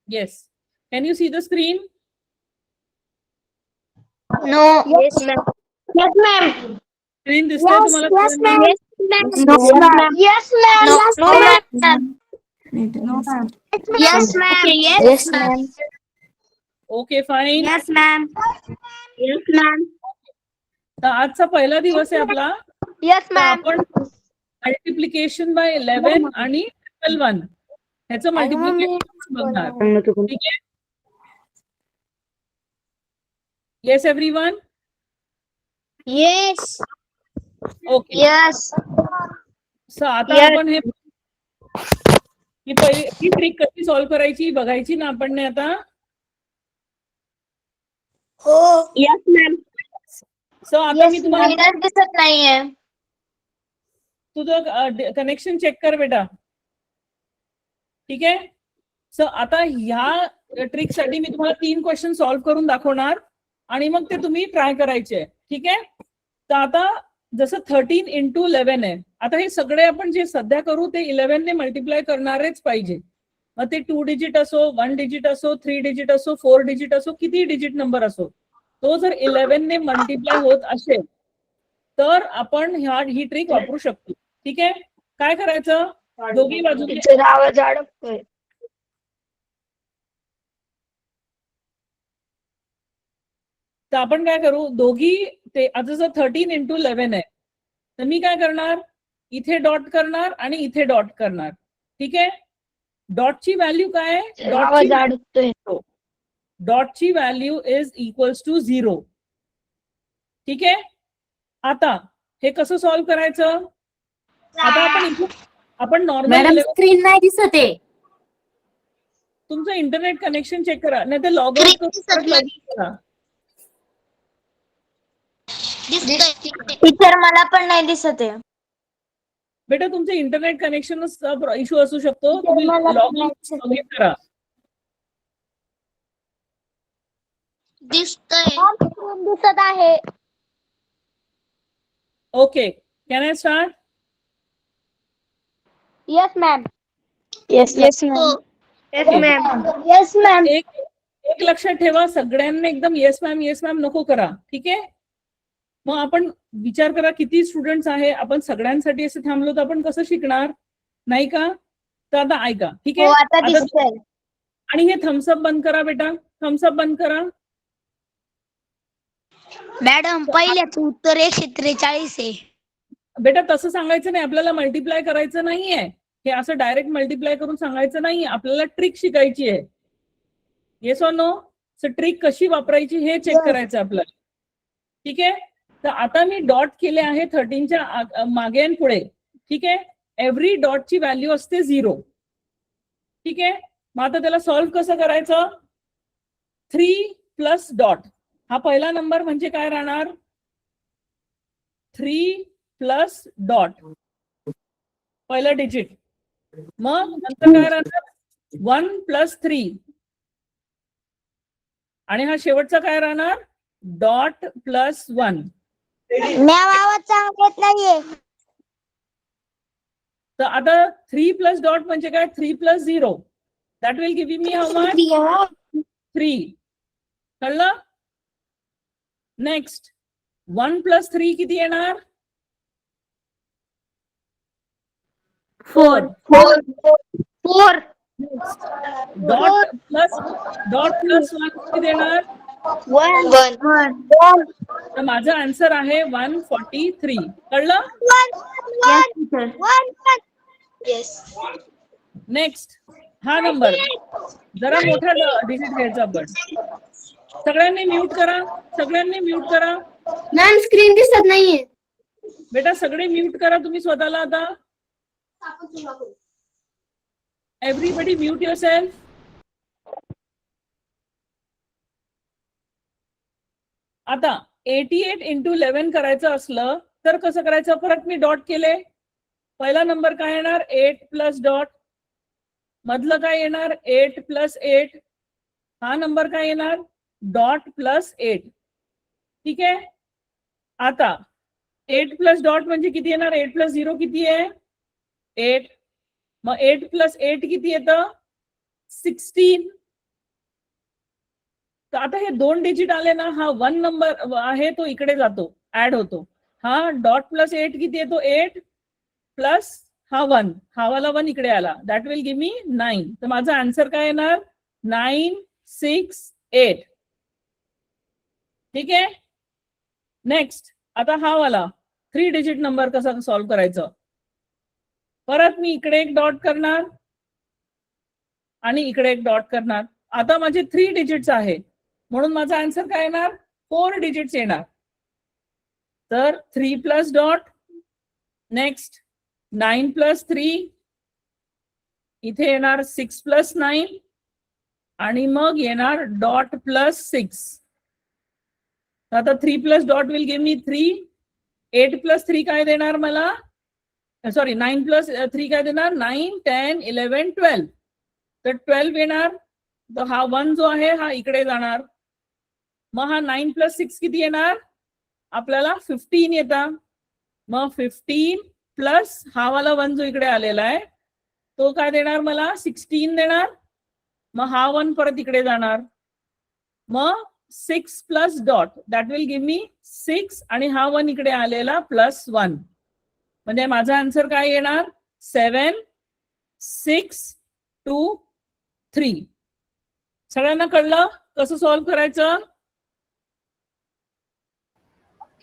Yes. Can you see the screen? No. Yes, ma'am. Yes, ma'am. Screen दिसतंय तुम्हाला? Yes, ma'am. सगळ्यांना? Yes, ma'am. Yes, ma'am. No, ma'am. No, ma'am. Yes, ma'am. Yes, ma'am. Okay, fine. Yes, ma'am. Yes, ma'am. तर आजचा पहिला दिवस आहे आपला. Yes, तर ma'am. आपण मल्टिप्लिकेशन बाय 11 आणि 1 ह्याचं मल्टिप्लिकेशन बघणार. ठीक आहे? Yes everyone? Yes. Okay. Yes. So आता Yes. आपण ही ट्रिक कशी सॉल्व्ह करायची बघायची ना आपण ने आता. हो. Yes, ma'am. सो आता मी तुम्हाला दिसत नाहीये. तुझं कनेक्शन चेक कर बेटा. ठीक आहे. सो आता ह्या ट्रिक साठी मी तुम्हाला 3 क्वेश्चन सॉल्व्ह करून दाखवणार आणि मग ते तुम्ही ट्राय करायचे. ठीक आहे. तर आता जसं 13 into 11 आहे. आता हे सगळे आपण जे सध्या करू ते 11 ने मल्टिप्लाय करणारेच पाहिजे. मग ते 2 डिजिट असो, 1 डिजिट असो, 3 डिजिट असो, 4 डिजिट असो, किती डिजिट नंबर असो, तो जर 11 ने मल्टिप्लाय होत असेल तर आपण ही ट्रिक वापरू शकतो. ठीक आहे. काय करायचं? दोघी बाजूने आवाज अडकतोय. तर आपण काय करू? दोघी ते आता जर 13 into 11 आहे तर मी काय करणार? इथे डॉट करणार आणि इथे डॉट करणार. ठीक आहे. डॉटची व्हॅल्यू काय आहे? आवाज अडकतोय. डॉटची व्हॅल्यू इज इक्वल्स टू 0. ठीक आहे. आता हे कसं सॉल्व्ह करायचं? आता आपण नॉर्मल स्क्रीन नाही दिसत आहे. तुमचं इंटरनेट कनेक्शन चेक करा, नाही तर लॉग आउट करा. टीचर मला पण नाही दिसत आहे. बेटा तुमचं इंटरनेट कनेक्शनचा इश्यू असू शकतो. तुम्ही लॉग इन करा. दिसत आहे. Okay. Can I start? Yes ma'am. Yes ma'am. Yes ma'am. Yes ma'am. एक लक्षात ठेवा, सगळ्यांना एकदम येस मॅम नको करा. ठीक आहे. मग आपण विचार करा किती स्टुडंट्स आहे. आपण सगळ्यांसाठी असं थांबलो तर आपण कसं शिकणार? नाही का? तर आता ऐका. ठीक आहे. आणि हे थम्सअप बंद करा बेटा. थम्सअप बंद करा. मॅडम पहिल्याचं उत्तर 143 आहे. बेटा तसं सांगायचं नाही. आपल्याला मल्टिप्लाय करायचं नाहीये. हे असं डायरेक्ट मल्टिप्लाय करून सांगायचं नाहीये. आपल्याला ट्रिक शिकायची आहे. Yes or no? So trick कशी वापरायची हे चेक करायचं आपल्याला. ठीक आहे. तर आता मी डॉट केले आहे 13च्या मागे आणि पुढे. ठीक आहे. एव्हरी डॉटची व्हॅल्यू असते 0. ठीक आहे. मग आता त्याला सॉल्व्ह कसं करायचं? 3 प्लस डॉट. हा पहिला नंबर म्हणजे काय राहणार? 3 प्लस डॉट, पहिलं डिजिट. मग नंतर काय राहणार? 1 प्लस 3 आणि हा शेवटचा काय राहणार? Dot plus 1. आवाज सांगत नाहीये. तर आता 3 प्लस डॉट म्हणजे काय? 3 plus 0. That will give me how much? 3. कळलं? नेक्स्ट 1 प्लस 3 किती येणार? 4. 4. डॉट प्लस 1 किती देणार? 1. तर माझा आन्सर आहे 143. कळलं? नेक्स्ट हा नंबर जरा मोठा डिजिट घ्यायचा आपण. सगळ्यांनी म्यूट करा. सगळ्यांनी म्यूट करा. मॅम स्क्रीन दिसत नाहीये. बेटा सगळे म्यूट करा तुम्ही स्वतःला. आता एव्हरीबडी म्यूट युअरसेल्फ. आता 88 into 11 करायचं असलं तर कसं करायचं? परत मी डॉट केले. पहिला नंबर काय येणार? 8 प्लस डॉट. मधलं काय येणार? 8 प्लस 8. हा नंबर काय येणार? Dot plus 8. ठीक आहे. आता 8 प्लस डॉट म्हणजे किती येणार? 8 प्लस 0 किती आहे? 8. मग 8 प्लस 8 किती येतं? 16. तर आता हे 2 डिजिट आले ना, हा 1 नंबर आहे तो इकडे जातो, ऍड होतो. हा डॉट प्लस 8 किती येतो? 8 प्लस हा 1, हा वाला 1 इकडे आला, दॅट विल गिव्ह मी 9. तर माझा आन्सर काय येणार? 9, 6, 8. ठीक आहे. नेक्स्ट, आता हा वाला 3 डिजिट नंबर कसा सॉल्व्ह करायचं? परत मी इकडे एक डॉट करणार आणि इकडे एक डॉट करणार. आता माझे 3 डिजिट्स आहे, म्हणून माझा आन्सर काय येणार? 4 डिजिट्स येणार. तर 3 प्लस डॉट, नेक्स्ट 9 प्लस 3, इथे येणार 6 प्लस 9, आणि मग येणार डॉट प्लस 6. आता 3 plus dot will give me 3. 8 plus 3 काय देणार मला? सॉरी, 9 प्लस 3 काय देणार? 9, 10, 11, 12. तर 12 येणार. तर हा 1 जो आहे हा इकडे जाणार. मग हा 9 प्लस 6 किती येणार? आपल्याला 15 येतात. मग 15 प्लस हा वाला 1 जो इकडे आलेला आहे तो काय देणार मला? 16 देणार. मग हा 1 परत इकडे जाणार. मग 6 plus dot, that will give me 6, आणि हा 1 इकडे आलेला प्लस 1. म्हणजे माझा आन्सर काय येणार? 7, 6, 2, 3. सगळ्यांना कळलं कसं सॉल्व्ह करायचं?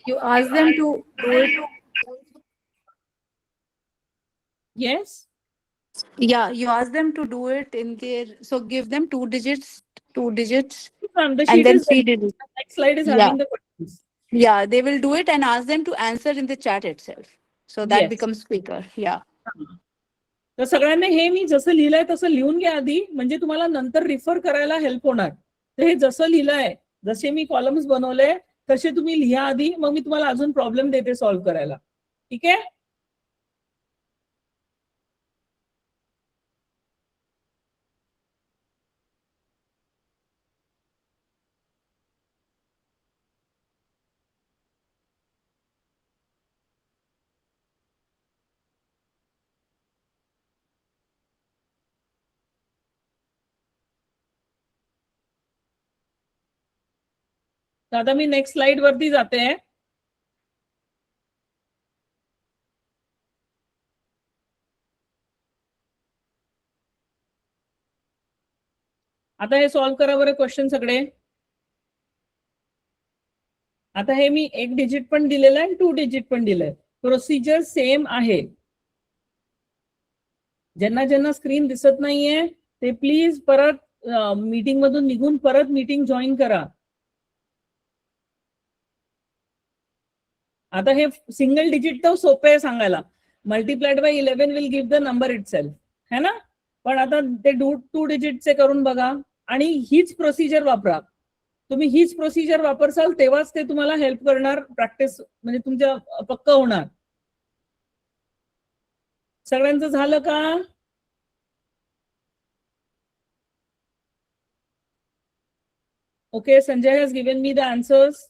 You ask them to do it. Yes. Yeah, you ask them to do it in their. So give them 2 digits, The and sheet then is 3 digits. next slide is Yeah. having the questions. Yeah, they will do it and ask them to answer in the chat itself. So that Yes. becomes quicker. Yeah. तर सगळ्यांनी हे मी जसं लिहिलंय तसं लिहून घ्या आधी, म्हणजे तुम्हाला नंतर रिफर करायला हेल्प होणार. तर हे जसं लिहिलंय, जसे मी कॉलम्स बनवले तसे तुम्ही लिहा आधी, मग मी तुम्हाला अजून प्रॉब्लेम देते सॉल्व्ह करायला. ठीक आहे. तर आता मी नेक्स्ट स्लाइड वरती जाते. आता हे सॉल्व्ह करा बरं क्वेश्चन सगळे. आता हे मी 1 डिजिट पण दिलेलं आहे आणि 2 डिजिट पण दिलंय. प्रोसिजर सेम आहे. ज्यांना ज्यांना स्क्रीन दिसत नाहीये ते प्लीज परत मीटिंग मधून निघून परत मीटिंग जॉईन करा. आता हे सिंगल डिजिट तर सोपे आहे सांगायला. Multiplied by 11 will give the number itself, है ना. पण आता ते 2 डिजिटचे करून बघा आणि हीच प्रोसिजर वापरा. तुम्ही हीच प्रोसिजर वापरसाल तेव्हाच ते तुम्हाला हेल्प करणार. प्रॅक्टिस म्हणजे तुमच्या पक्का होणार. सगळ्यांचं झालं का? Okay, Sanjay has given me the answers.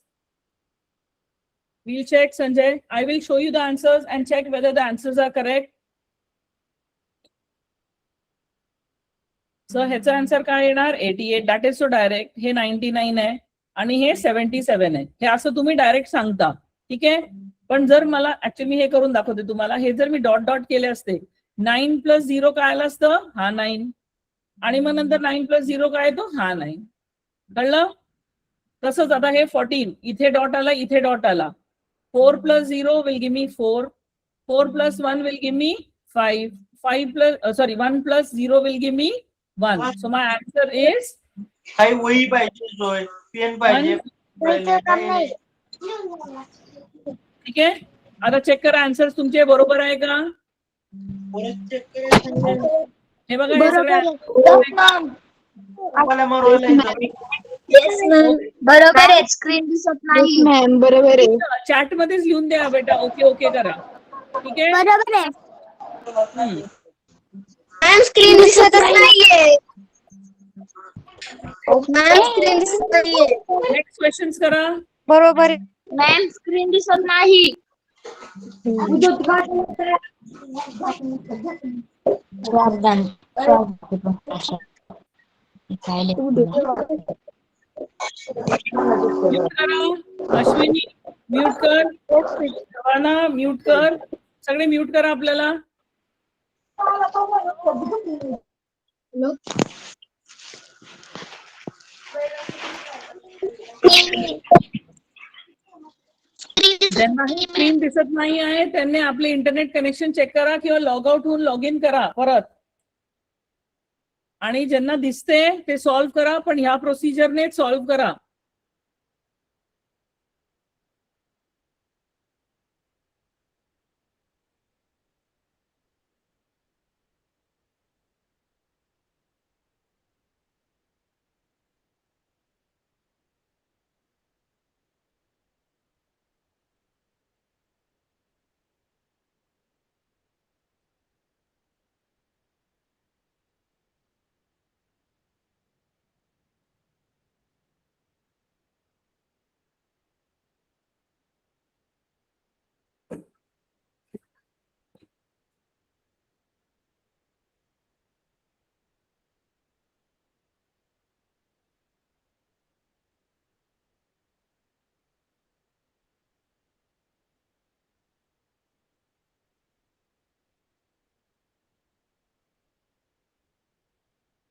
We'll check, Sanjay. I will show you the answers and check whether the answers are correct. So ह्याचा आन्सर काय येणार? 88. That is so direct. हे 99 आहे आणि हे 77 आहे. हे असं तुम्ही डायरेक्ट सांगता. ठीक आहे. पण जर मला ऍक्च्युअली हे करून दाखवते तुम्हाला. हे जर मी डॉट डॉट केले असते, 9 प्लस 0 काय आलं असतं? हा 9. आणि मग नंतर 9 प्लस 0 काय येतो? हा 9. कळलं? तसंच आता हे 14, इथे डॉट आला, इथे डॉट आला. 4 plus 0 will give me 4. 4 plus 1 will give me 5. 1 plus 0 will give me 1. So my answer is काही वही पाहिजे, जोय पेन पाहिजे. ठीक आहे. आता चेक करा आन्सर तुमचे बरोबर आहे का? हे बघा हे सगळे बरोबर आहे. स्क्रीन दिसत नाही. मॅम बरोबर आहे. चॅट मध्येच लिहून द्या बेटा. ओके ओके करा. ठीक आहे. बरोबर आहे. मॅम स्क्रीन दिसतच नाहीये. मॅम स्क्रीन दिसत नाहीये. नेक्स्ट क्वेश्चन्स करा. बरोबर आहे. मॅम स्क्रीन दिसत नाही. म्यूट करा. अश्विनी म्यूट कर. शबाना म्यूट कर. सगळे म्यूट करा आपल्याला. ज्यांना हे स्क्रीन दिसत नाही आहे त्यांनी आपले इंटरनेट कनेक्शन चेक करा किंवा लॉग आउट होऊन लॉग इन करा परत. आणि ज्यांना दिसते ते सॉल्व्ह करा, पण ह्या प्रोसिजरने सॉल्व्ह करा.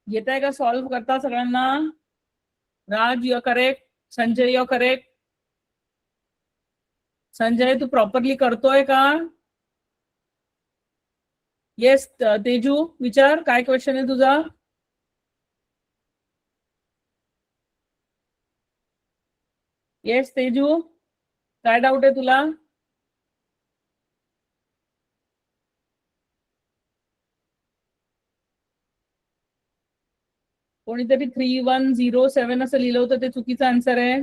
येत आहे का सॉल्व्ह करता सगळ्यांना? Raj your correct. Sanjay your correct. Sanjay तू प्रॉपरली करतोय का? येस तेजू विचार, काय क्वेश्चन आहे तुझा? येस तेजू, काय डाऊट आहे तुला? कोणीतरी 3107 असं लिहिलं होतं, ते चुकीचं आन्सर आहे.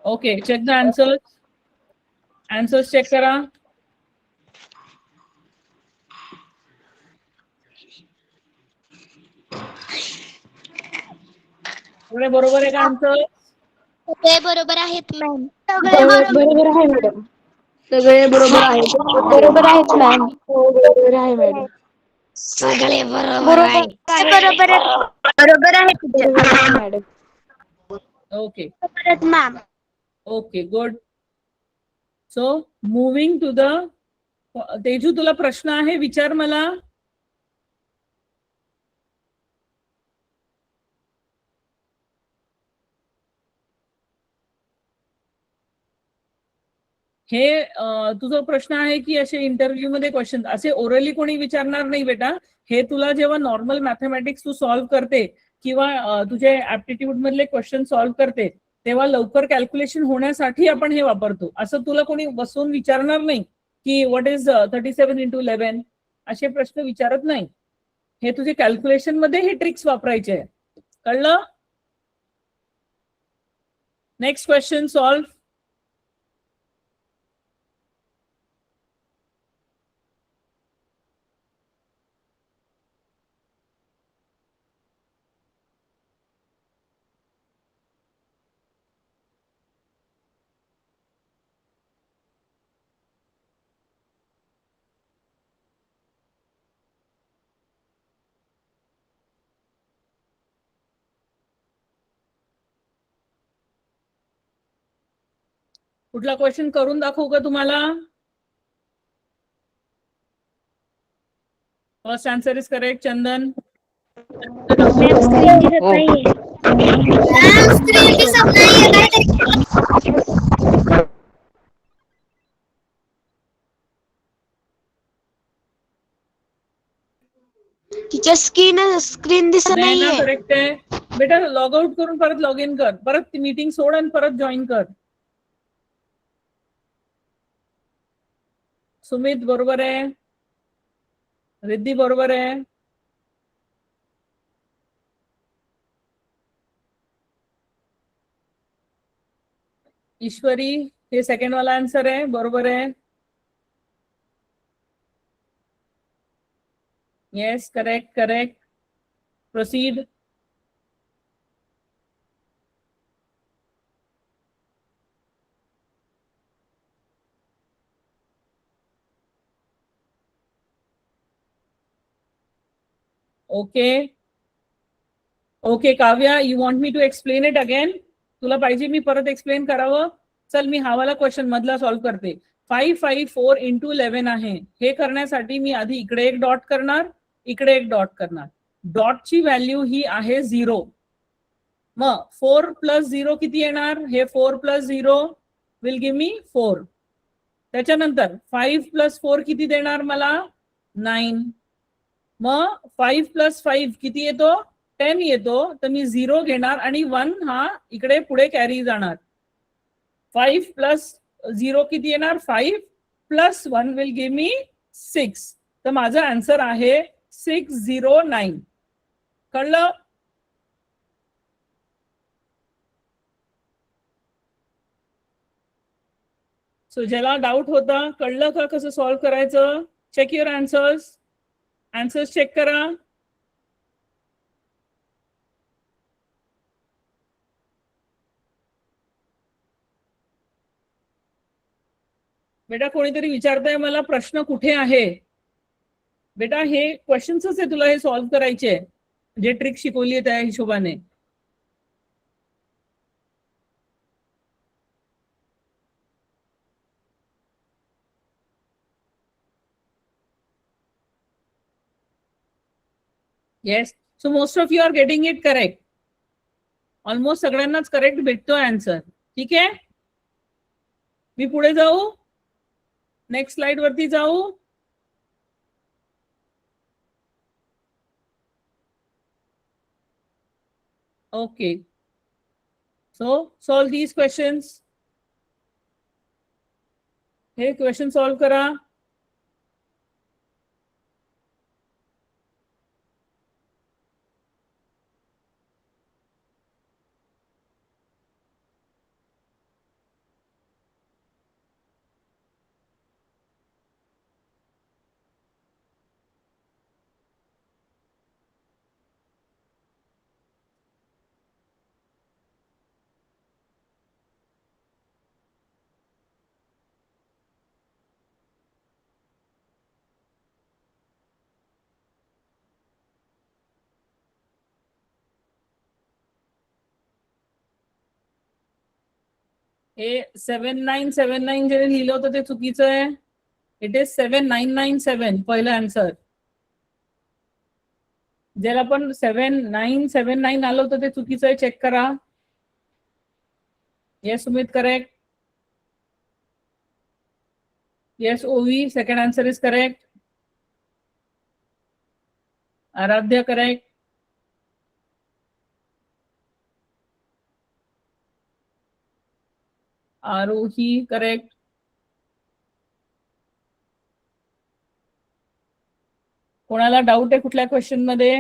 Okay, check the answers. Answers check करा. सगळे बरोबर आहे का आन्सर? सगळे बरोबर आहेत मॅम. बरोबर आहे मॅडम. सगळे बरोबर आहेत. बरोबर आहेत मॅम. हो बरोबर आहे मॅडम. सगळे बरोबर आहेत. बरोबर आहेत. बरोबर आहेत बरोबर आहे madam. Okay ma'am. Okay good. So moving to the Teju, तुला प्रश्न आहे, विचार मला. हे तुझा प्रश्न आहे की असे इंटरव्ह्यू मध्ये क्वेश्चन असे ओरली कोणी विचारणार नाही बेटा. हे तुला जेव्हा नॉर्मल मॅथमॅटिक्स तू सॉल्व्ह करते किंवा तुझे ऍप्टिट्यूड मधले क्वेश्चन सॉल्व्ह करते तेव्हा लवकर कॅल्क्युलेशन होण्यासाठी आपण हे वापरतो. असं तुला कोणी बसून विचारणार नाही की व्हॉट इज 37 into 11 असे प्रश्न विचारत नाही. हे तुझे कॅल्क्युलेशन मध्ये हे ट्रिक्स वापरायचे आहे. कळलं? Next question solve. कुठला क्वेश्चन करून दाखवू का तुम्हाला? First answer is correct. Chandan. Screen दिसत नाहीये. स्क्रीन दिसत नाहीये. तिच्या स्क्रीन दिसत नाही ना, नाहीये. करेक्ट आहे बेटा. लॉग आउट करून परत लॉग इन कर, परत मीटिंग सोड आणि परत जॉईन कर. सुमित बरोबर आहे. रिद्धी बरोबर आहे. ईश्वरी हे सेकंड वाला आन्सर आहे, बरोबर आहे. Yes correct correct. Proceed. Okay okay Kavya, you want me to explain it again? तुला पाहिजे मी परत एक्सप्लेन करावं? चल मी हा वाला क्वेश्चन मधला सॉल्व्ह करते. 554 इंटू 11 आहे. हे करण्यासाठी मी आधी इकडे एक डॉट करणार, इकडे एक डॉट करणार. डॉटची व्हॅल्यू ही आहे 0. मग 4 प्लस 0 किती येणार? हे 4 प्लस 0 विल गिव्ह मी 4. त्याच्यानंतर 5 प्लस 4 किती देणार मला? 9. मग 5 प्लस 5 किती येतो? 10 येतो. तर मी 0 घेणार आणि 1 हा इकडे पुढे कॅरी जाणार. 5 प्लस 0 किती येणार? 5 प्लस 1 विल गिव्ह मी 6. तर माझा आन्सर आहे 609. कळलं? सो ज्याला डाऊट होता, कळलं का कसं सॉल्व्ह करायचं? Check your answers. Answers check करा. बेटा कोणीतरी विचारतंय मला प्रश्न कुठे आहे? बेटा हे क्वेश्चन्सच आहे, तुला हे सॉल्व्ह करायचे, जे ट्रिक शिकवली आहे त्या हिशोबाने. Yes, so most of you are getting it correct. Almost सगळ्यांनाच करेक्ट भेटतोय आन्सर. ठीक आहे, मी पुढे जाऊ, नेक्स्ट स्लाइड वरती जाऊ. Okay, so solve these questions. हे क्वेश्चन सॉल्व करा. हे 7979 जे लिहिलं होतं ते चुकीचं आहे. इट इज 7997 पहिलं आन्सर. ज्याला पण 7979 आलं होतं ते चुकीचं आहे, चेक करा. Yes Sumit, correct. Yes Ovi, second answer is correct. Aradhya, correct. Aarohi, correct. कोणाला डाऊट आहे कुठल्या क्वेश्चन मध्ये?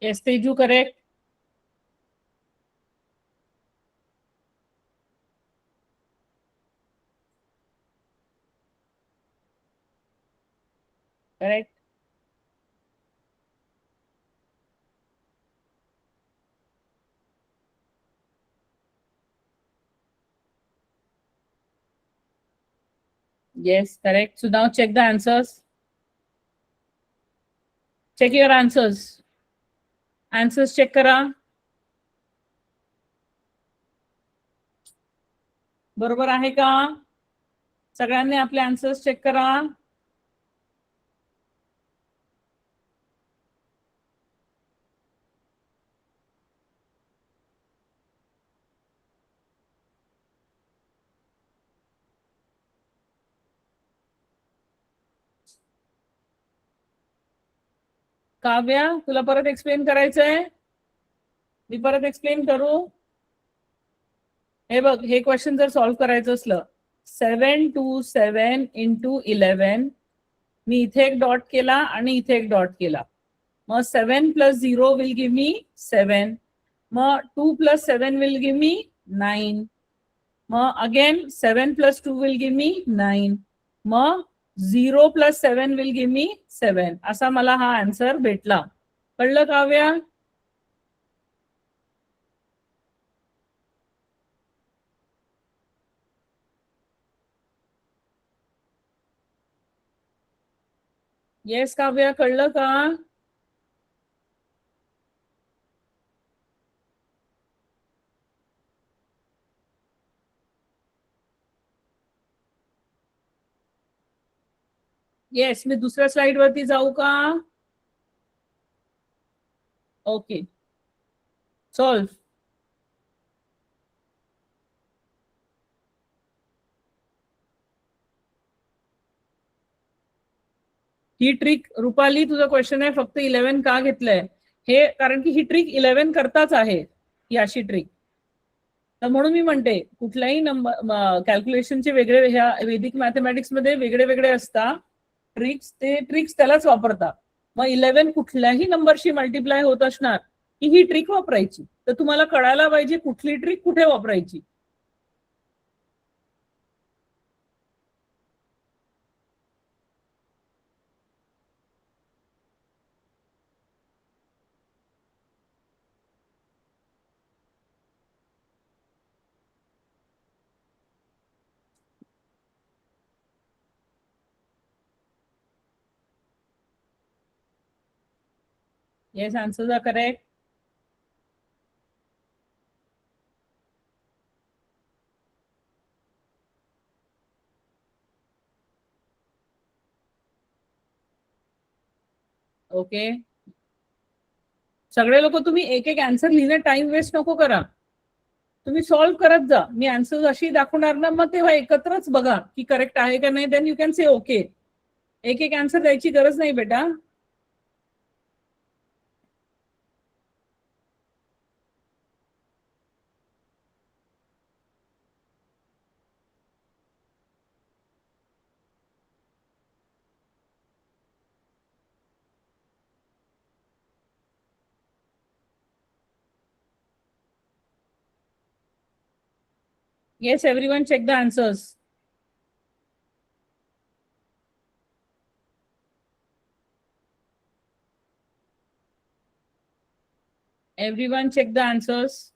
Yes Teju, correct. Correct. Yes, correct. So now check the answers. Check your answers. Answers check करा. बरोबर आहे का? सगळ्यांनी आपले आन्सर्स चेक करा. काव्या, तुला परत एक्सप्लेन करायचंय? मी परत एक्सप्लेन करू? हे बघ, हे क्वेश्चन जर सॉल्व्ह करायचं असलं, 727 इंटू 11, मी इथे एक डॉट केला आणि इथे एक डॉट केला. मग 7 प्लस 0 विल गिव्ह मी 7. मग 2 प्लस 7 विल गिव्ह मी 9. मग again 7 plus 2 will give me 9. मग 0 प्लस 7 विल गिव्ह मी 7. असा मला हा आन्सर भेटला. कळलं काव्या? येस काव्या, कळलं का? येस, मी दुसऱ्या स्लाइड वरती जाऊ का? Okay, solve. ही ट्रिक, रुपाली तुझा क्वेश्चन आहे फक्त 11 का घेतलंय हे, कारण की ही ट्रिक 11 करताच आहे ही अशी ट्रिक. तर म्हणून मी म्हणते कुठल्याही नंबर कॅल्क्युलेशनचे वेगळे, ह्या वैदिक मॅथमॅटिक्स मध्ये वेगळे वेगळे असतात ट्रिक्स, ते ट्रिक्स त्यालाच वापरतात. मग 11 कुठल्याही नंबरशी मल्टिप्लाय होत असणार की ही ट्रिक वापरायची. तर तुम्हाला कळायला पाहिजे कुठली ट्रिक कुठे वापरायची. Yes, answers are correct. Okay, सगळे लोक तुम्ही एक एक आन्सर लिहिणे, टाइम वेस्ट नको करा. तुम्ही सॉल्व्ह करत जा. मी आन्सर अशी दाखवणार ना, मग तेव्हा एकत्रच बघा की करेक्ट आहे का नाही. Then you can say okay. एक एक आन्सर द्यायची गरज नाही बेटा. Yes, everyone check the answers. Everyone check the answers.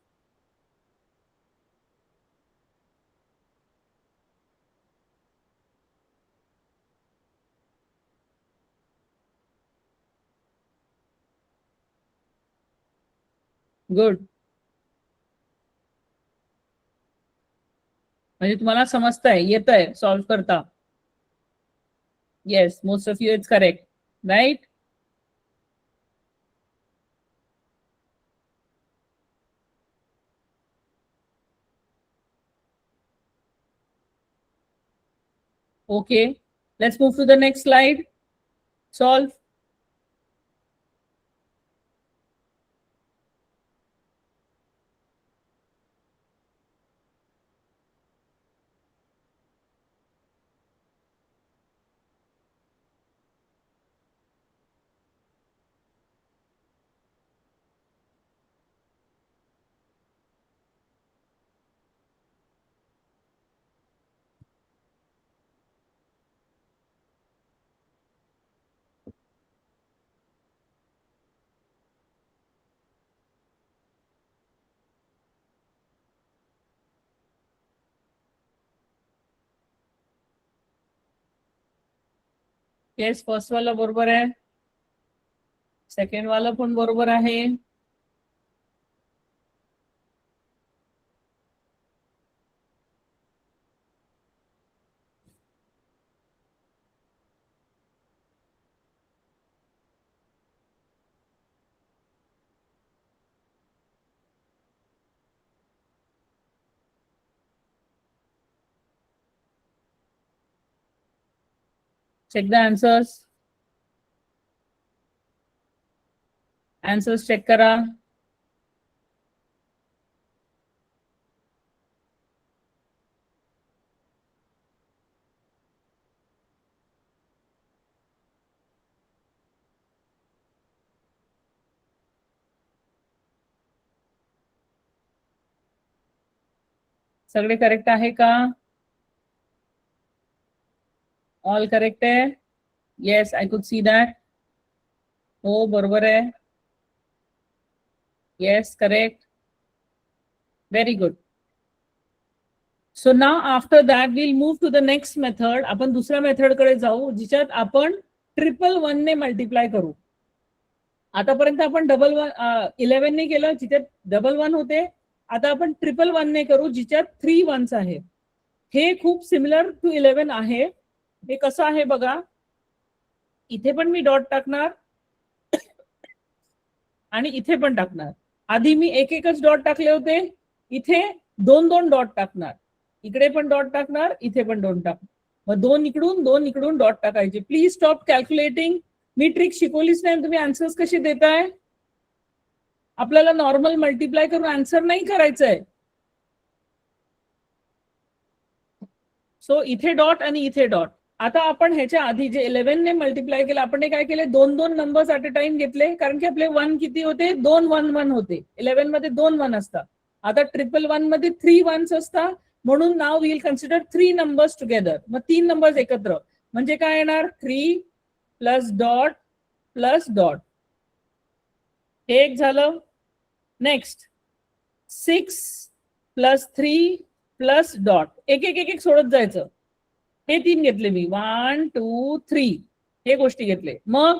Good. म्हणजे तुम्हाला समजतंय, येतंय सॉल्व्ह करता. Yes, most of you it's correct. Right? Okay. Let's move to the next slide. Solve. Yes, first वाला बरोबर आहे. सेकंड वाला पण बरोबर आहे. Check the answers. Answers check करा. सगळे करेक्ट आहे का? ऑल करेक्ट आहे. Yes, I could see that. हो, बरोबर आहे. Yes, correct. Very good. So now after that we'll move to the next method. आपण दुसऱ्या मेथड कडे जाऊ जिच्यात आपण 111 ने मल्टिप्लाय करू. आतापर्यंत आपण 11 ने केलं जिथे 11 होते. आता आपण 111 ने करू जिच्यात 3 वन्स आहेत. हे खूप सिमिलर टू 11 आहे. हे कसं आहे बघा, इथे पण मी डॉट टाकणार आणि इथे पण टाकणार. आधी मी एक एकच डॉट टाकले होते, इथे 2 डॉट टाकणार. इकडे पण डॉट टाकणार, इथे पण डॉट टाकणार. मग 2 इकडून डॉट टाकायचे. Please stop calculating. मी ट्रिक शिकवलीच नाही, तुम्ही आन्सर्स कसे देताय? आपल्याला नॉर्मल मल्टिप्लाय करून आन्सर नाही करायचंय. सो इथे डॉट आणि इथे डॉट. आता आपण ह्याच्या आधी जे 11 ने मल्टिप्लाय केलं, आपण काय केले, 2 नंबर्स ऍट अ टाइम घेतले, कारण की आपले 1 किती होते, 2 1 1 होते. 11 मध्ये 2 1 असतात. आता 111 मध्ये 3 वन्स असतात, म्हणून नाव वील कन्सिडर 3 नंबर्स टुगेदर. मग 3 नंबर्स एकत्र म्हणजे काय येणार, 3 प्लस डॉट प्लस डॉट. हे एक झालं. Next 6 plus 3 plus dot. एक एक एक एक सोडत जायचं. हे 3 घेतले मी, 1 2 3 हे गोष्टी घेतले. मग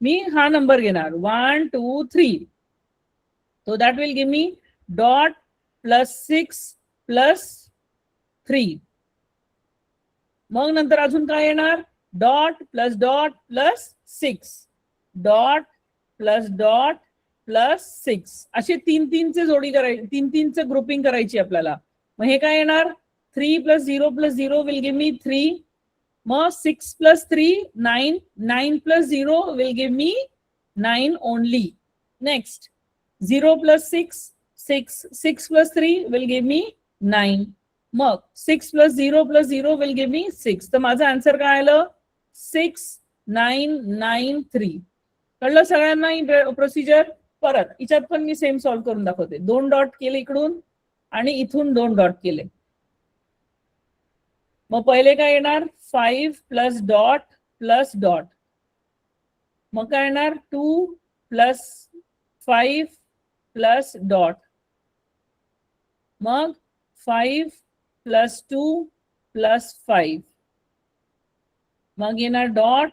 मी हा नंबर घेणार 1 2 3. So that will give me dot plus 6 plus 3. मग नंतर अजून काय येणार, डॉट प्लस 6 डॉट प्लस 6. असे 3-3चे जोडी करायची, 3-3चे ग्रुपिंग करायची आपल्याला. मग हे काय येणार, 3 प्लस 0 विल गिव्ह मी 3. मग 6 plus 3 9. 9 plus 0 will give me 9 only. Next 0 plus 6 6. 6 plus 3 will give me 9. मग 6 प्लस 0 विल गिव्ह मी 6. तर माझं आन्सर काय आलं, 6 9 9 3. कळलं सगळ्यांना प्रोसिजर? परत याच्यात पण मी सेम सॉल्व्ह करून दाखवते. 2 डॉट केले इकडून आणि इथून 2 डॉट केले. मग पहिले काय येणार, 5 प्लस डॉट प्लस डॉट. मग काय येणार, 2 प्लस 5 प्लस डॉट. मग 5 प्लस 2 प्लस 5. मग येणार डॉट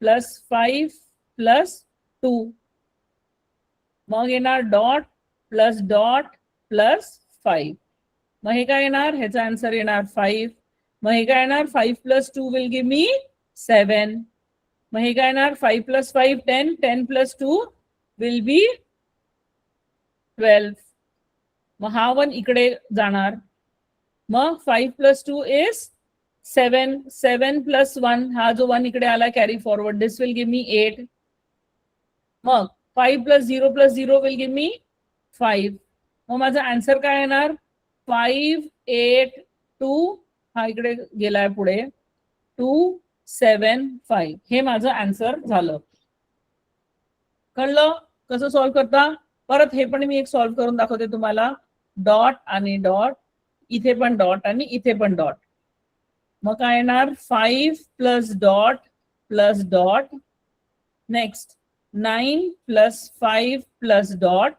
प्लस 5 प्लस 2. मग येणार डॉट प्लस 5. मग हे काय येणार, ह्याचा आन्सर येणार 5. मग हे काय येणार, 5 प्लस 2 विल गिव्ह मी 7. मग हे काय येणार, 5 प्लस 5 10. 10 plus 2 will be 12. मग हा 1 इकडे जाणार. मग 5 प्लस 2 इज 7. 7 प्लस 1, हा जो 1 इकडे आला carry forward, this will give me 8. मग 5 प्लस 0 विल गिव्ह मी 5. मग माझा आन्सर काय येणार, 5 8 2. हा इकडे गेलाय पुढे, 2 7 5. हे माझं आन्सर झालं. कळलं कसं सॉल्व्ह करता? परत हे पण मी एक सॉल्व्ह करून दाखवते तुम्हाला. डॉट आणि डॉट, इथे पण डॉट आणि इथे पण डॉट. मग काय येणार, 5 plus dot plus dot. Next 9 plus 5 plus dot.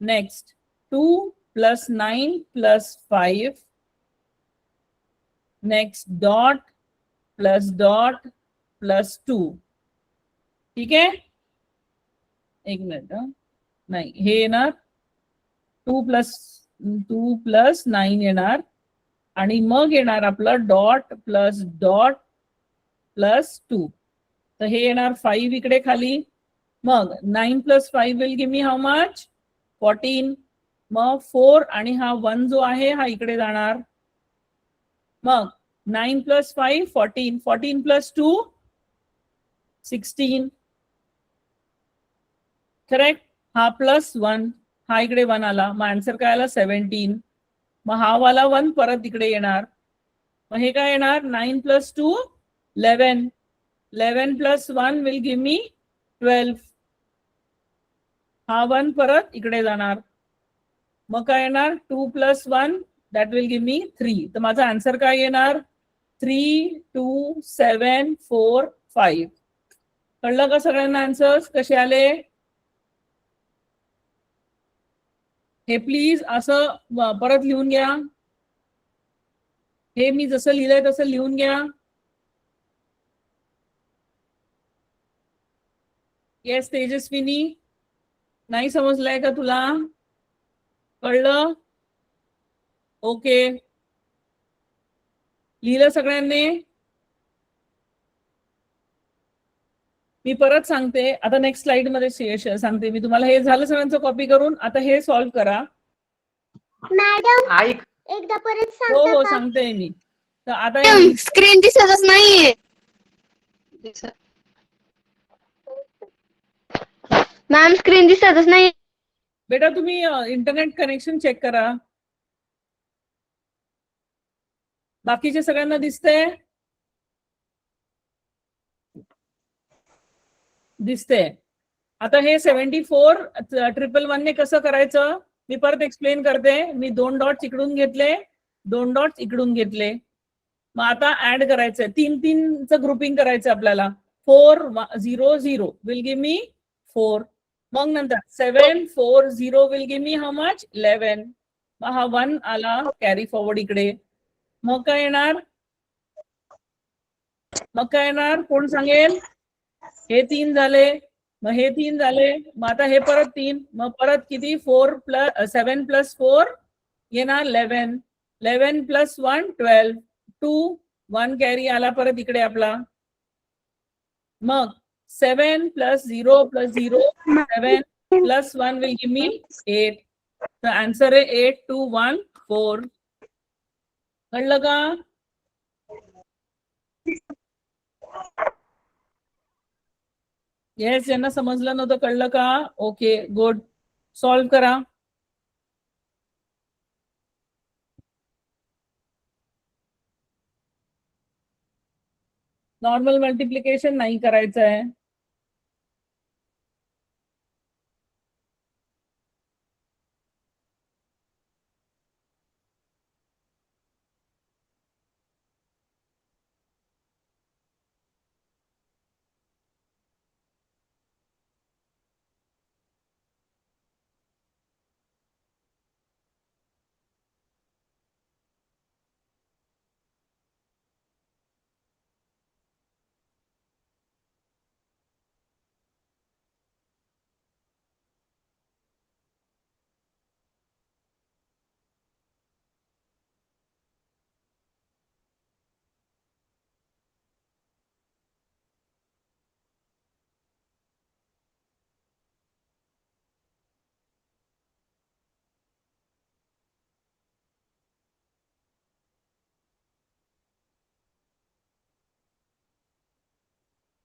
Next 2 plus 9 plus 5. Next dot plus 2. ठीक आहे, एक मिनिट. नाही, हे येणार 2 प्लस 9 येणार आणि मग येणार आपलं डॉट प्लस 2. तर हे येणार 5 इकडे खाली. मग 9 plus 5 will give me how much, 14. मग 4 आणि हा 1 जो आहे हा इकडे जाणार. मग 9 प्लस 5 14. 14 प्लस 2 16. करेक्ट. हा प्लस 1, हा इकडे 1 आला. मग आन्सर काय आला, 17. मग हा वाला 1 परत इकडे येणार. मग हे काय येणार, 9 plus 2 11. 11 plus 1 will give me 12. हा 1 परत इकडे जाणार. मग काय येणार, 2 plus 1 that will give me 3. तर माझा आन्सर काय येणार, 3 2 7 4 5. कळलं का सगळ्यांना आन्सर्स कसे आले? हे प्लीज असं परत लिहून घ्या. हे मी जसं लिहिलंय तसं लिहून घ्या. येस तेजस्विनी, नाही समजलंय का तुला? कळलं? ओके, लिहिलं सगळ्यांनी? मी परत सांगते, आता नेक्स्ट स्लाइड मध्ये सांगते मी तुम्हाला. हे झालं सगळ्यांचं कॉपी करून. आता हे सॉल्व्ह करा. मॅडम ऐक, एकदा परत हो सांगता हो का? सांगते मी. तर आता हे स्क्रीन दिसतच नाहीये मॅम, स्क्रीन दिसतच नाही. बेटा तुम्ही इंटरनेट कनेक्शन चेक करा. बाकीचे सगळ्यांना दिसतंय? दिसते. आता हे 74,111 ने कसं करायचं मी परत एक्सप्लेन करते. मी 2 डॉट्स इकडून घेतले, 2 डॉट्स इकडून घेतले. मग आता ऍड करायचंय. 3-3चं ग्रुपिंग करायचं आपल्याला. 4-0-0 विल गिव्ह मी 4. मग नंतर 7-4-0 will give me how much? 11. मग हा 1 आला कॅरी फॉरवर्ड इकडे. मग काय येणार? कोण सांगेल? हे 3 झाले, मग हे 3 झाले, मग आता हे परत 3, मग परत किती? 7 + 4 येणार 11. 11 + 1 12. 2 1 कॅरी आला परत इकडे आपला. मग 7 + 0 + 0 7 + 1 विल गिव्ह मी 8. तर आन्सर आहे 8 2 1 4. कळलं का? येस, ज्यांना समजलं नव्हतं कळलं का? Okay good. सॉल्व्ह करा. नॉर्मल मल्टिप्लिकेशन नाही करायचं आहे.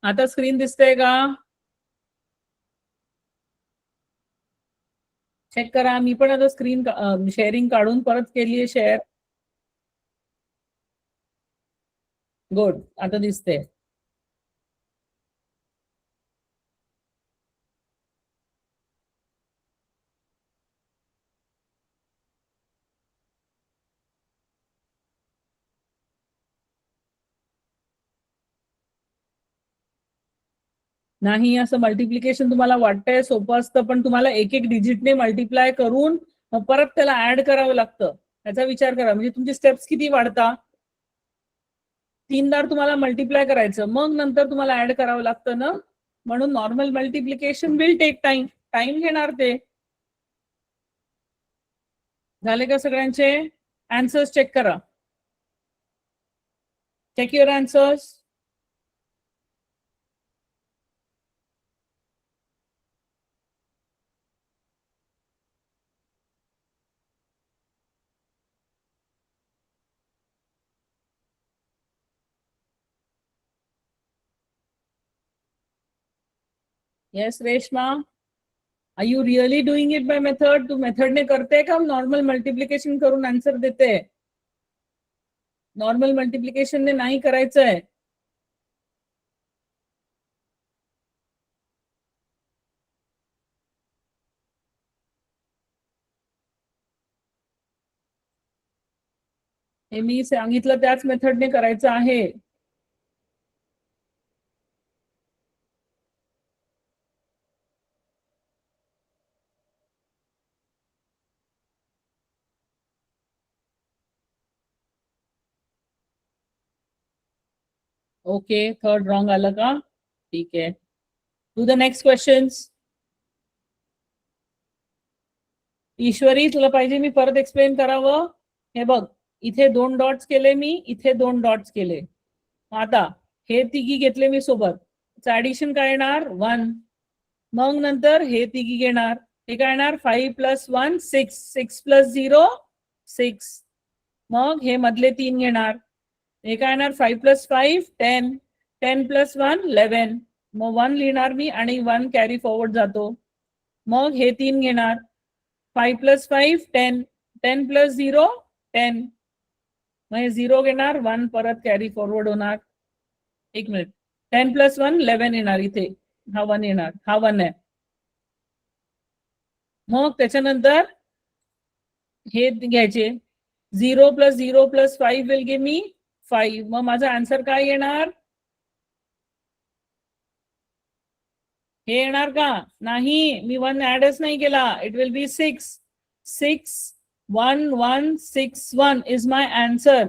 आता स्क्रीन दिसते का? चेक करा. मी पण आता स्क्रीन शेअरिंग काढून परत केली आहे शेअर. गुड, आता दिसते. नाही, असं मल्टिप्लिकेशन तुम्हाला वाटतंय सोपं असतं, पण तुम्हाला एक एक डिजिटने मल्टिप्लाय करून मग परत त्याला ऍड करावं लागतं. त्याचा विचार करा. म्हणजे तुमचे स्टेप्स किती वाढता. 3दा तुम्हाला मल्टिप्लाय करायचं, मग नंतर तुम्हाला ऍड करावं लागतं ना. म्हणून normal multiplication will take time. Time घेणार ते. झाले का सगळ्यांचे? आन्सर्स चेक करा. Check your answers. Yes Reshma, are you really doing it by method? तू मेथडने करते का नॉर्मल मल्टिप्लिकेशन करून आन्सर देते? नॉर्मल मल्टिप्लिकेशनने नाही करायचंय. हे मी सांगितलं त्याच मेथडने करायचं आहे. ओके, 3rd रॉंग आलं का? ठीक आहे. Do the next questions. Ishwari, तुला पाहिजे मी परत एक्सप्लेन करावं? हे बघ, इथे 2 डॉट्स केले मी, इथे 2 डॉट्स केले. आता हे तिघी घेतले मी सोबत, ऍडिशन काय येणार? 1. मग नंतर हे तिघी घेणार, हे काय येणार? 5 + 1 6, 6 + 0 6. मग हे मधले 3 घेणार, हे काय येणार? 5 + 5 10, 10 + 1 11. मग 1 लिहिणार मी आणि 1 कॅरी फॉरवर्ड जातो. मग हे 3 घेणार, 5 + 5 10, 10 + 0 10. मग हे 0 घेणार, 1 परत कॅरी फॉरवर्ड होणार. एक मिनिट, 10 + 1 11 येणार, इथे हा 1 येणार, हा 1 आहे. मग त्याच्यानंतर हे घ्यायचे, 0 + 0 + 5 विल गिव्ह मी 5. मग माझा आन्सर काय येणार? हे येणार का? नाही, मी 1 ऍडच नाही केला. It will be 6. 6 1 1 6 1 is my answer.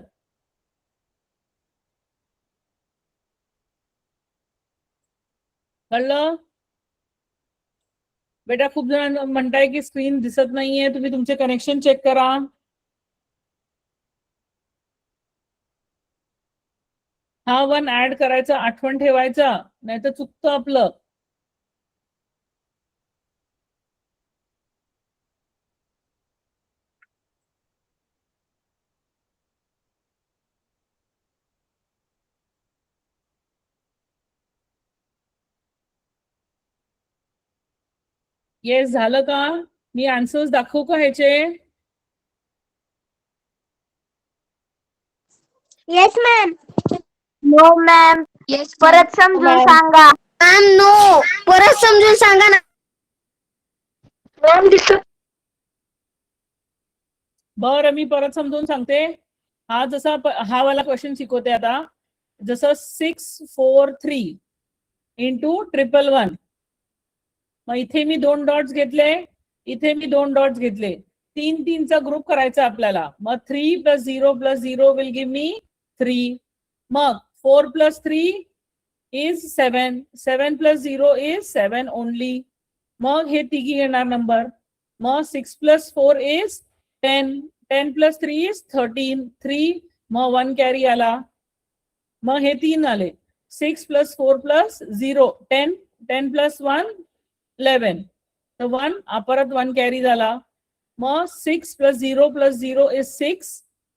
कळलं बेटा? खूप जण म्हणताय की स्क्रीन दिसत नाहीये, तुम्ही तुमचे कनेक्शन चेक करा. हा 1 ऍड करायचा, आठवण ठेवायचा, नाही तर चुकतं आपलं. येस, झालं का? मी आन्सर्स दाखवू का ह्याचे? Yes ma'am. No ma'am. Yes परत समजून सांगा. मॅम नो, परत समजून सांगा ना. मॅम दिसत. बरं, मी परत समजून सांगते. हा जसा हा वाला क्वेश्चन शिकवते आता. जसं 6 4 3 इंटू 111. मग इथे मी 2 डॉट्स घेतले, इथे मी 2 डॉट्स घेतले. 3 3 चा ग्रुप करायचा आपल्याला. मग 3 + 0 + 0 विल गिव्ह मी 3. मग 4 + 3 इज 7. 7 + 0 is 7 only. मग हे तिघी येणार नंबर. मग 6 + 4 इज 10. 10 + 3 इज 13. 3. मग 1 कॅरी आला. मग हे 3 आले. 6 + 4 + 0 10. 10 + 1 11. तर 1 परत 1 कॅरी झाला. मग 6 + 0 + 0 इज 6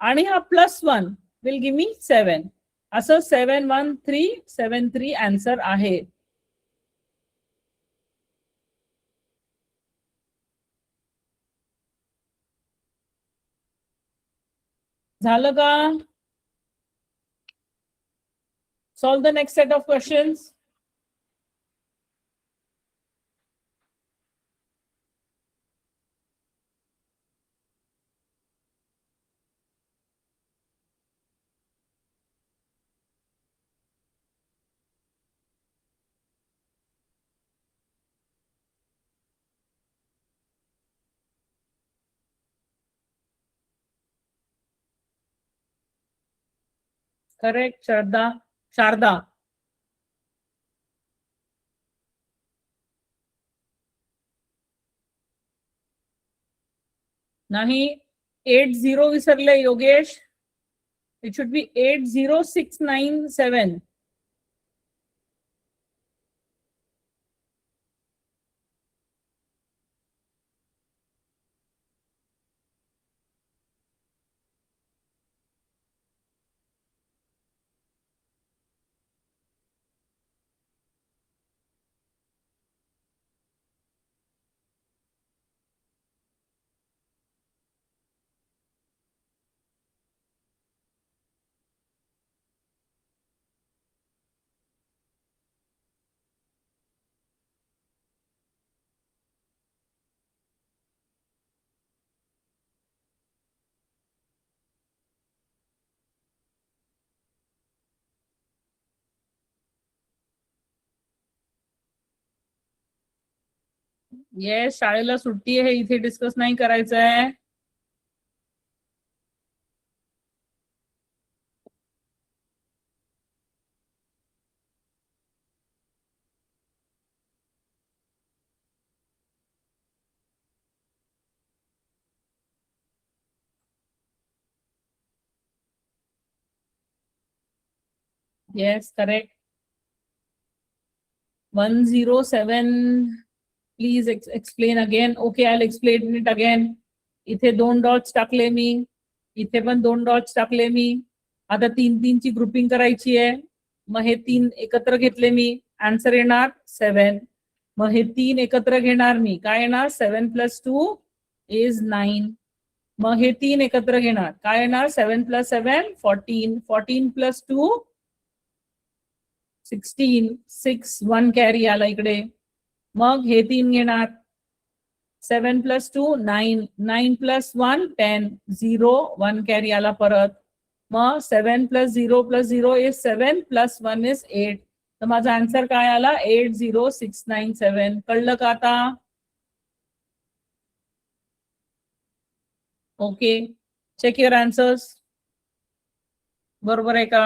आणि हा +1 विल गिव्ह मी 7. असं 7 1 3 7 3 आन्सर आहे. झालं का? Solve the next set of questions. Correct, Sharda. नाही, 80 विसरले Yogesh. It should be 80697. Yes, शाळेला सुट्टी आहे, इथे डिस्कस नाही करायचं आहे. Yes, correct. 107. Please explain again. Okay, I'll explain it again. इथे 2 डॉट्स टाकले मी, इथे पण 2 डॉट्स टाकले मी. आता 3 ची ग्रुपिंग करायची आहे. मग हे 3 एकत्र घेतले मी, आन्सर येणार 7. मग हे 3 एकत्र घेणार मी, काय येणार? 7 + 2 इज 9. मग हे 3 एकत्र घेणार, काय येणार? 7 + 7 14. 14 + 2 16. 6 1 कॅरी आला इकडे. मग हे 3 घेणार, 7 + 2 9. 9 + 1 10. 0 1 कॅरी आला परत. मग 7 + 0 + 0 इज 7 + 1 इज 8. तर माझा आन्सर काय आला? 80697. कळलं का आता? Okay, check your answers. बरोबर आहे का?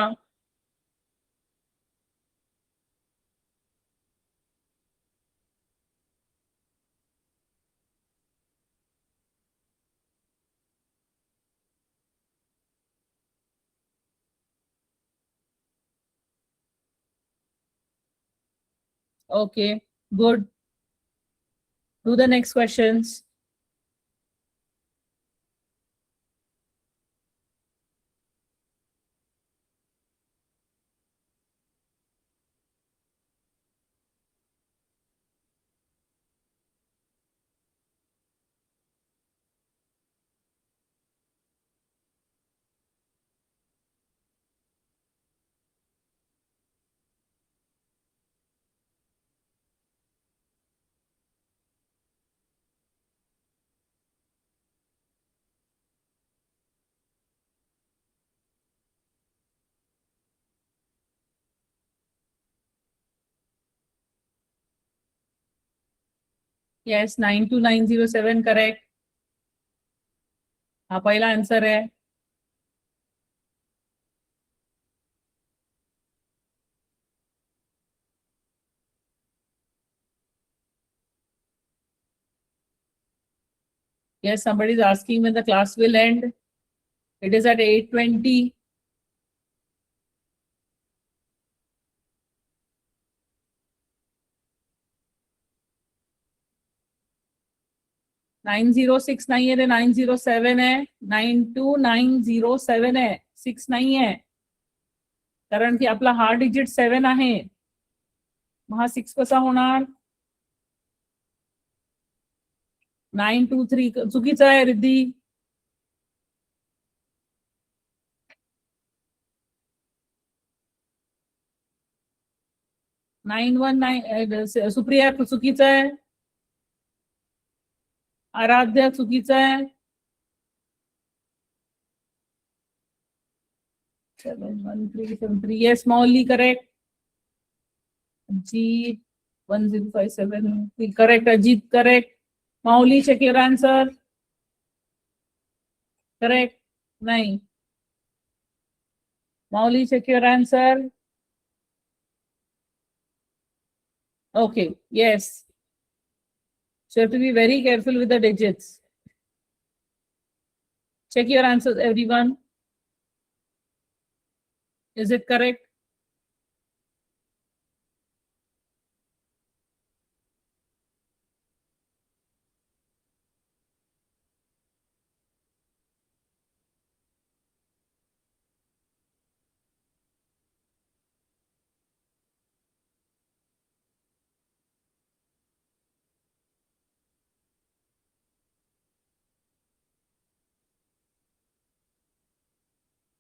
Okay, good. Do the next questions. Yes, 92907 correct. हा पहिला आन्सर आहे. Yes, somebody is asking when the class will end. It is at 8:20. Nine 906 नहीं है, 907 है. 92907 है, 6 नहीं है, कारण की आपला हा डिजिट 7 आहे. मग हा 6 कसा होणार? 923 चुकीचा आहे रिद्धी. 919 सुप्रिया चुकीचा आहे. आराध्या चुकीचा आहे. 71373. Yes Mauli correct. Ajit 1057 correct. Ajit correct. Mauli check your answer. Correct नहीं. Mauli check your answer. Okay, yes. So you have to be very careful with the digits. Check your answers, everyone. Is it correct?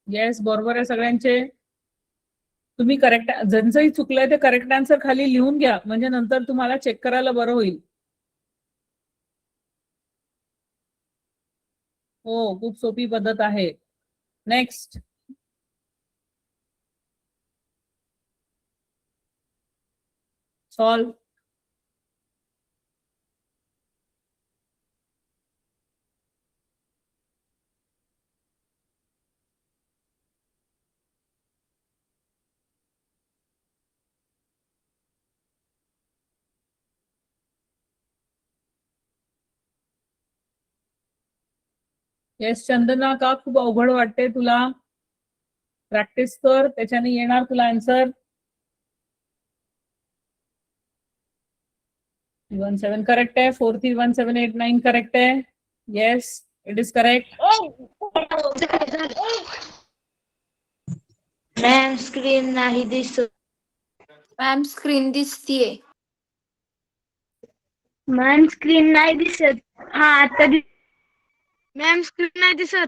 Yes बरोबर आहे सगळ्यांचे. तुम्ही correct, ज्यांचंही चुकलंय ते correct answer खाली लिहून घ्या, म्हणजे नंतर तुम्हाला चेक करायला बरं होईल. हो, खूप सोपी पद्धत आहे. नेक्स्ट. सॉल्व. येस चंदना, का खूप अवघड वाटते तुला? प्रॅक्टिस कर, त्याच्याने येणार तुला आन्सर. 317 करेक्ट आहे. 431789 करेक्ट आहे. Yes, it is correct. Ma'am screen नाही दिसत. मॅम स्क्रीन दिसतीये. मॅम स्क्रीन नाही दिसत. हा आता मॅम स्क्रीन नाही दिसत.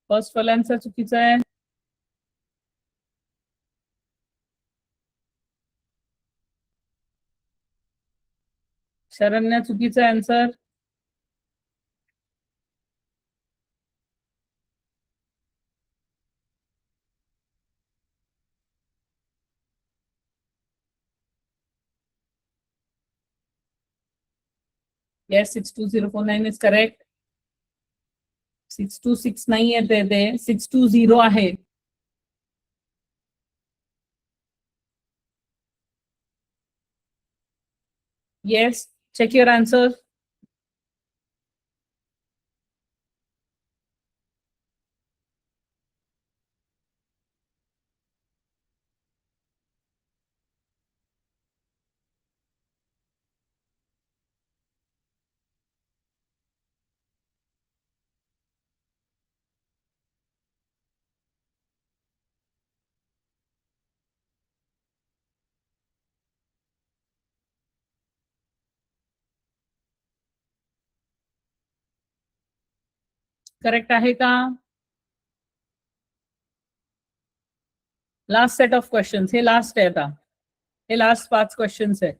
फर्स्ट वाल्यांचा चुकीचा आहे. शरण्या चुकीचा आन्सर. Yes, 62049 is correct. 626 नाही येते, ते 620 आहे. Yes, check your answer. Correct आहे का? Last set of questions. हे लास्ट आहे आता. हे लास्ट 5 क्वेश्चन्स आहे.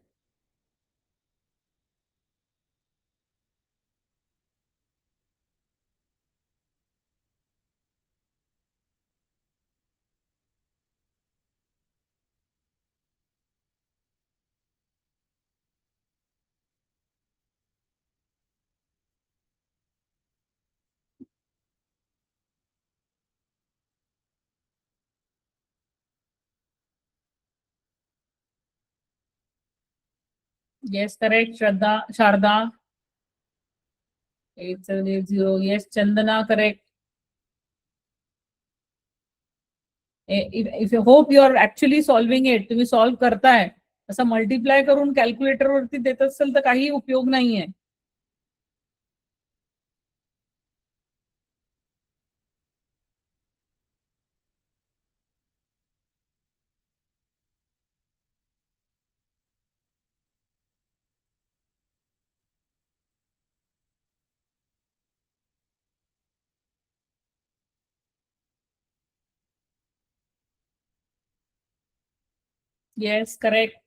Yes, correct. Shraddha, Sharada. 8780. Yes, Chandana correct. If you hope you are actually solving it. तुम्ही सॉल्व्ह करताय. असं मल्टिप्लाय करून कॅल्क्युलेटर वरती देत असेल तर काही उपयोग नाहीये. Yes, correct.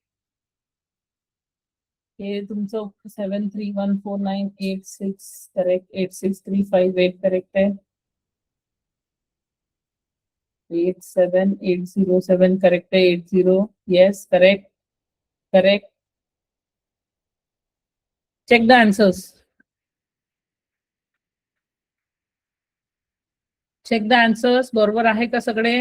हे तुमचं 731498 करेक्ट. 86358 करेक्ट आहे. 87807 करेक्ट आहे. 80. Yes, correct. Correct. Check the answers. Check the answers. बरोबर आहे का सगळे?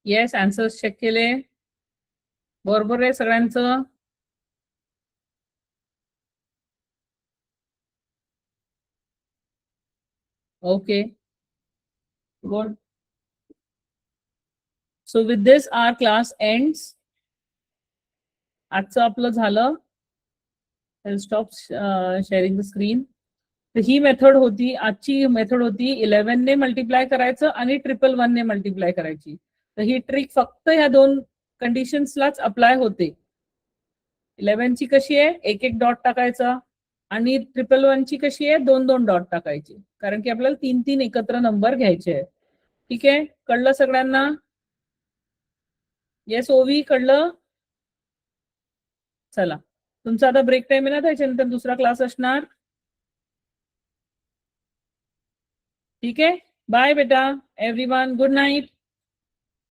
येस, आन्सर्स चेक केले. बरोबर आहे सगळ्यांचं? Okay, good. So with this our class ends. आजचं आपलं झालं. Stop sharing the screen. तर ही मेथड होती, आजची मेथड होती 11 ने मल्टिप्लाय करायचं आणि 111 ने मल्टिप्लाय करायची. तर ही ट्रिक फक्त ह्या 2 कंडिशन्सलाच अप्लाय होते. 11 ची कशी आहे, 1-1 डॉट टाकायचा आणि 111 ची कशी आहे, 2-2 डॉट टाकायची. कारण की आपल्याला 3-3 एकत्र नंबर घ्यायचे आहे. ठीक आहे, कळलं सगळ्यांना? येस, ओवी, कळलं? चला, तुमचा आता ब्रेक टाइम आहे ना, त्याच्यानंतर दुसरा क्लास असणार. ठीक है, बाय बेटा एवरीवन, गुड नाइट.